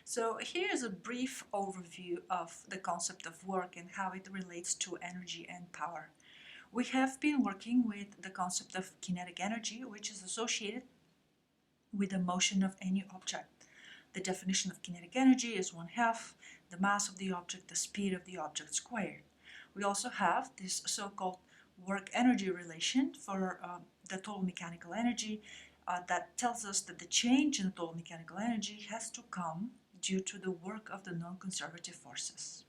So here's a brief overview of the concept of work and how it relates to energy and power. We have been working with the concept of kinetic energy, which is associated with the motion of any object. The definition of kinetic energy is 1/2 the mass of the object, the speed of the object squared. We also have this so-called work energy relation for the total mechanical energy that tells us that the change in the total mechanical energy has to come due to the work of the non-conservative forces.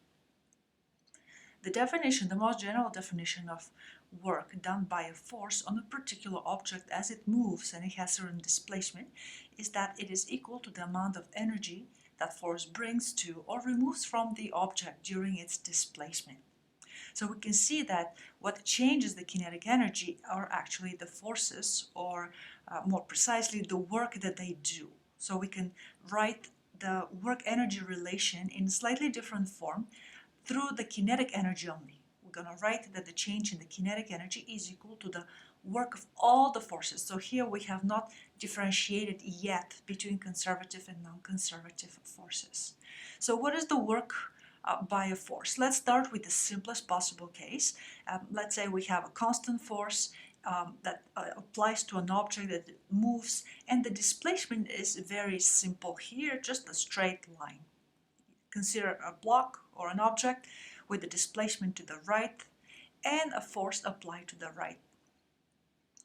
The definition, the most general definition of work done by a force on a particular object as it moves and it has certain displacement, is that it is equal to the amount of energy that force brings to or removes from the object during its displacement. So we can see that what changes the kinetic energy are actually the forces, or more precisely, the work that they do. So we can write the work energy relation in a slightly different form through the kinetic energy only. We're going to write that the change in the kinetic energy is equal to the work of all the forces. So here we have not differentiated yet between conservative and non-conservative forces. So what is the work by a force? Let's start with the simplest possible case. Let's say we have a constant force that applies to an object that moves, and the displacement is very simple here, just a straight line. Consider a block or an object with a displacement to the right and a force applied to the right.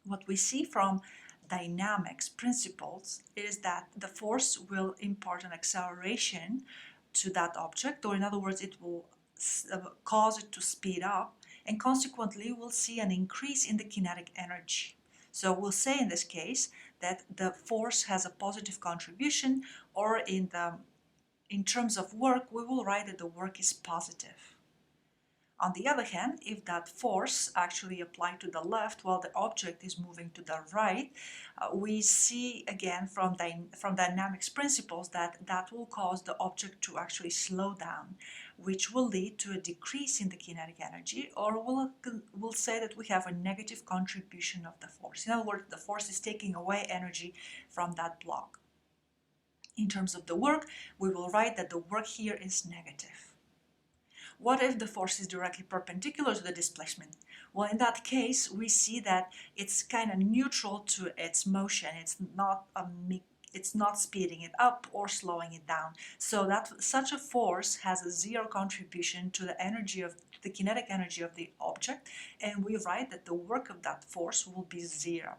What we see from dynamics principles is that the force will impart an acceleration to that object, or in other words, it will cause it to speed up, and consequently we'll see an increase in the kinetic energy. So we'll say in this case that the force has a positive contribution, or in terms of work, we will write that the work is positive. On the other hand, if that force actually applied to the left while the object is moving to the right, we see again from dynamics principles that will cause the object to actually slow down, which will lead to a decrease in the kinetic energy, or we'll say that we have a negative contribution of the force. In other words, the force is taking away energy from that block. In terms of the work, we will write that the work here is negative. What if the force is directly perpendicular to the displacement? Well, in that case, we see that it's kind of neutral to its motion. It's not speeding it up or slowing it down. So that such a force has a zero contribution to the kinetic energy of the object, and we write that the work of that force will be zero.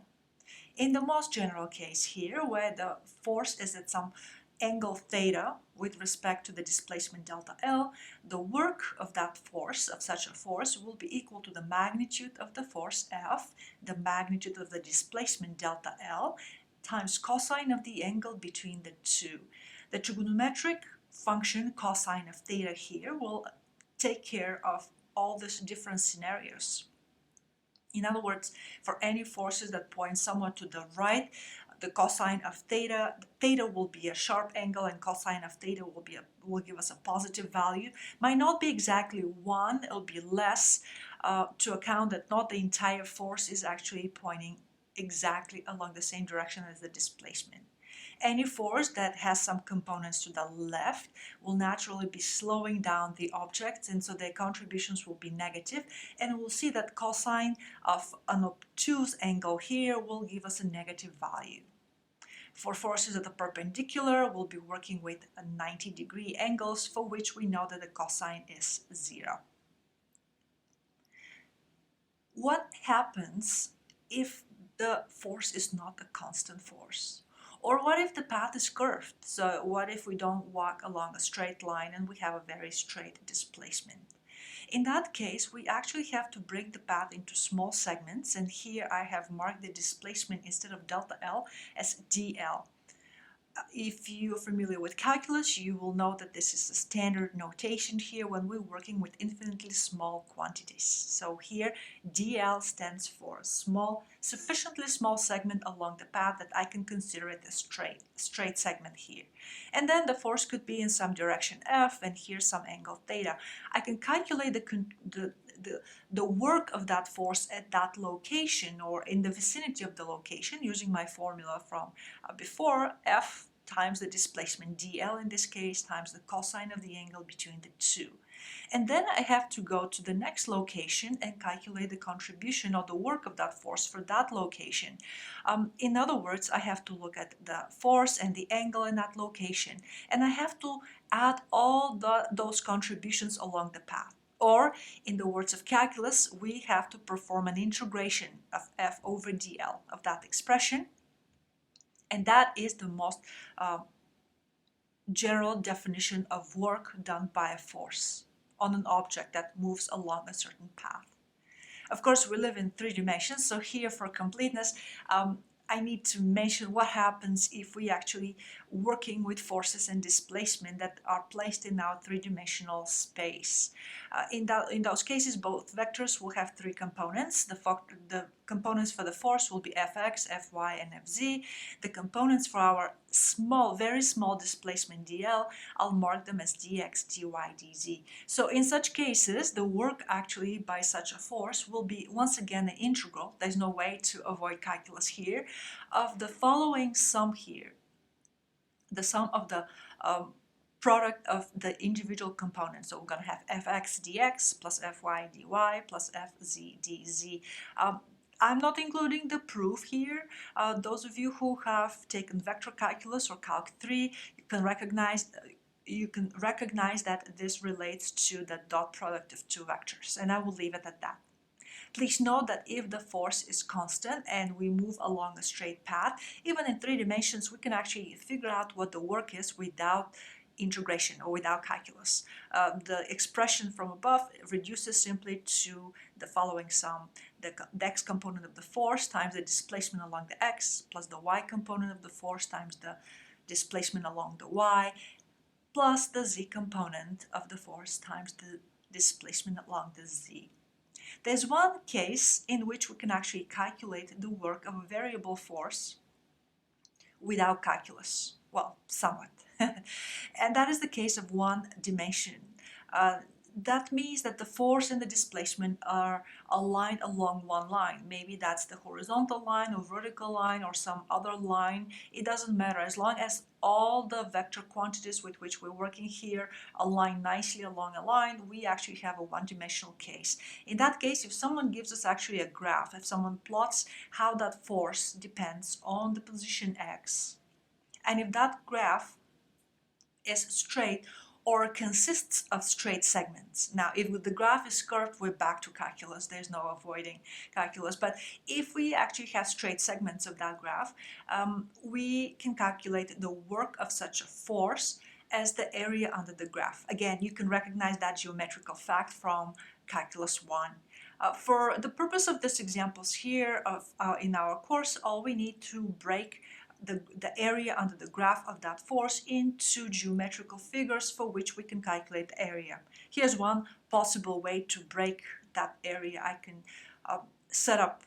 In the most general case here, where the force is at some angle theta with respect to the displacement delta L, the work of that force, of such a force, will be equal to the magnitude of the force F, the magnitude of the displacement delta L, times cosine of the angle between the two. The trigonometric function cosine of theta here will take care of all these different scenarios. In other words, for any forces that point somewhat to the right, the cosine of theta will be a sharp angle, and cosine of theta will give us a positive value. Might not be exactly 1, it'll be less, to account that not the entire force is actually pointing exactly along the same direction as the displacement. Any force that has some components to the left will naturally be slowing down the object, and so their contributions will be negative, and we'll see that cosine of an obtuse angle here will give us a negative value. For forces that are perpendicular, we'll be working with 90-degree angles, for which we know that the cosine is 0. What happens if the force is not a constant force? Or what if the path is curved? So what if we don't walk along a straight line and we have a very straight displacement? In that case, we actually have to break the path into small segments, and here I have marked the displacement instead of delta L as dl. If you're familiar with calculus, you will know that this is a standard notation here when we're working with infinitely small quantities. So here dl stands for a sufficiently small segment along the path that I can consider it a straight segment here. And then the force could be in some direction f, and here's some angle theta. I can calculate the work of that force at that location or in the vicinity of the location using my formula from before. F times the displacement dl in this case times the cosine of the angle between the two. And then I have to go to the next location and calculate the contribution of the work of that force for that location. In other words, I have to look at the force and the angle in that location, and I have to add all those contributions along the path. Or, in the words of calculus, we have to perform an integration of F over dl of that expression, and that is the most general definition of work done by a force on an object that moves along a certain path. Of course, we live in 3 dimensions, so here for completeness, I need to mention what happens if we actually working with forces and displacement that are placed in our 3-dimensional space. In those cases, both vectors will have 3 components. The components for the force will be fx, fy, and fz. The components for our very small displacement dl, I'll mark them as dx, dy, dz. So in such cases, the work actually by such a force will be once again an integral. There's no way to avoid calculus here, of the following sum here. The sum of the product of the individual components. So we're going to have fx dx plus fy dy plus fz dz. I'm not including the proof here. Those of you who have taken vector calculus or Calc 3, you can recognize that this relates to the dot product of 2 vectors, and I will leave it at that. Please note that if the force is constant and we move along a straight path, even in 3 dimensions, we can actually figure out what the work is without integration or without calculus. The expression from above reduces simply to the following sum: the x component of the force times the displacement along the x plus the y component of the force times the displacement along the y plus the z component of the force times the displacement along the z. There's one case in which we can actually calculate the work of a variable force without calculus. Well, somewhat. And that is the case of 1 dimension. That means that the force and the displacement are aligned along one line. Maybe that's the horizontal line or vertical line or some other line. It doesn't matter, as long as all the vector quantities with which we're working here align nicely along a line, we actually have a 1-dimensional case. In that case, if someone gives us actually a graph, if someone plots how that force depends on the position x, and if that graph is straight or consists of straight segments. Now, if the graph is curved, we're back to calculus. There's no avoiding calculus. But if we actually have straight segments of that graph, we can calculate the work of such a force as the area under the graph. Again, you can recognize that geometrical fact from calculus 1. For the purpose of this examples here in our course, all we need to break the area under the graph of that force into geometrical figures for which we can calculate the area. Here's one possible way to break that area. I can set up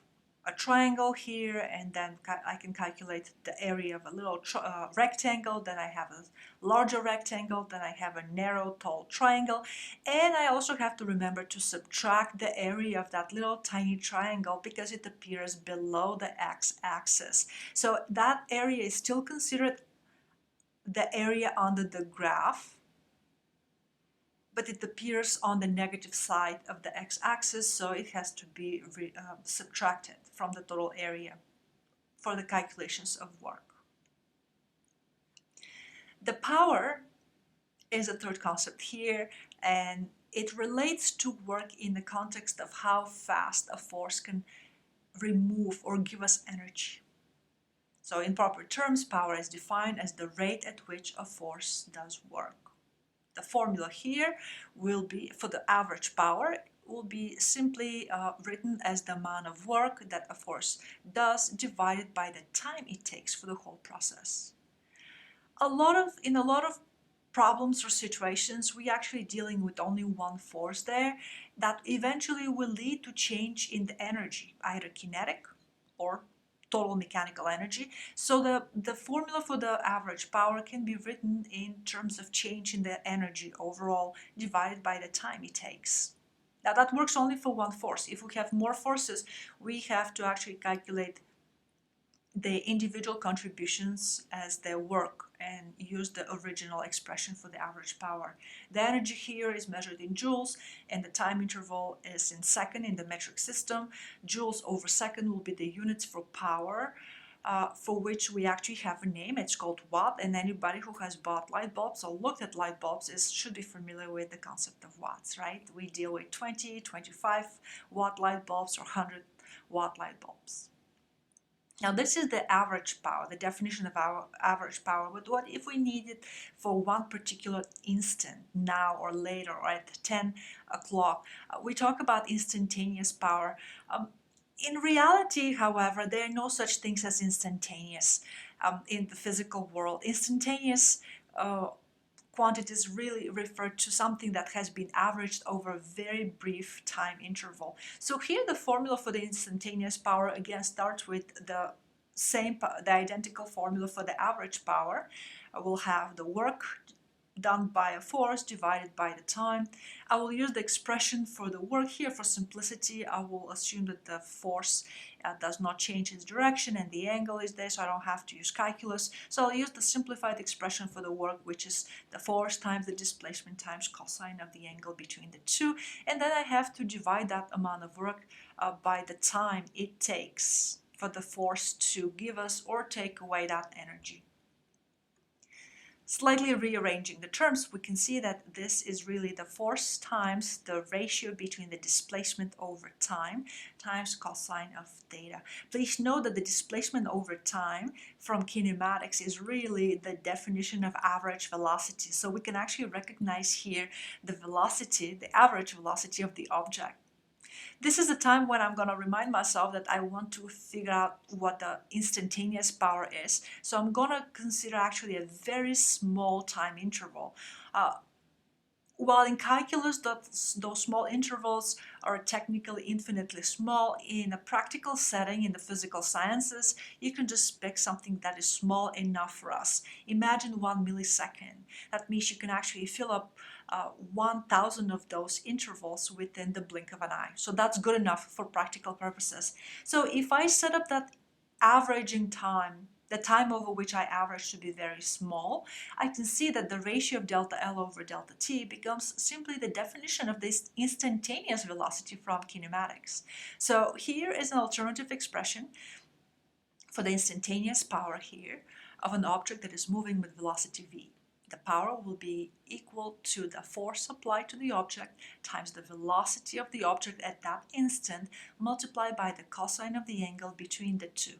a triangle here, and then I can calculate the area of a little rectangle. Then I have a larger rectangle, then I have a narrow tall triangle, and I also have to remember to subtract the area of that little tiny triangle because it appears below the x-axis. So that area is still considered the area under the graph, but it appears on the negative side of the x-axis, so it has to be subtracted from the total area for the calculations of work. The power is a third concept here, and it relates to work in the context of how fast a force can remove or give us energy. So in proper terms, power is defined as the rate at which a force does work. The formula here will be, for the average power, will be simply written as the amount of work that a force does divided by the time it takes for the whole process. In a lot of problems or situations, we actually dealing with only one force there that eventually will lead to change in the energy, either kinetic or total mechanical energy. So the formula for the average power can be written in terms of change in the energy overall divided by the time it takes. Now that works only for one force. If we have more forces, we have to actually calculate the individual contributions as their work and use the original expression for the average power. The energy here is measured in joules, and the time interval is in second in the metric system. Joules over second will be the units for power, for which we actually have a name. It's called watt, and anybody who has bought light bulbs or looked at light bulbs should be familiar with the concept of watts, right? We deal with 20, 25 watt light bulbs or 100 watt light bulbs. Now this is the average power, the definition of our average power. But what if we need it for one particular instant, now or later, or at 10 o'clock? We talk about instantaneous power. In reality, however, there are no such things as instantaneous in the physical world. Instantaneous quantities really refer to something that has been averaged over a very brief time interval. So here the formula for the instantaneous power again starts with the identical formula for the average power. We'll have the work done by a force divided by the time. I will use the expression for the work here for simplicity. I will assume that the force does not change its direction and the angle is there, so I don't have to use calculus. So I'll use the simplified expression for the work, which is the force times the displacement times cosine of the angle between the two. And then I have to divide that amount of work by the time it takes for the force to give us or take away that energy. Slightly rearranging the terms, we can see that this is really the force times the ratio between the displacement over time times cosine of theta. Please note that the displacement over time from kinematics is really the definition of average velocity. So we can actually recognize here the velocity, the average velocity of the object. This is the time when I'm going to remind myself that I want to figure out what the instantaneous power is. So I'm going to consider actually a very small time interval. While in calculus, those small intervals are technically infinitely small, in a practical setting in the physical sciences, you can just pick something that is small enough for us. Imagine 1 millisecond. That means you can actually fill up 1,000 of those intervals within the blink of an eye. So that's good enough for practical purposes. So if I set up that averaging time, the time over which I average to be very small, I can see that the ratio of delta L over delta T becomes simply the definition of this instantaneous velocity from kinematics. So here is an alternative expression for the instantaneous power here of an object that is moving with velocity v. The power will be equal to the force applied to the object times the velocity of the object at that instant multiplied by the cosine of the angle between the two.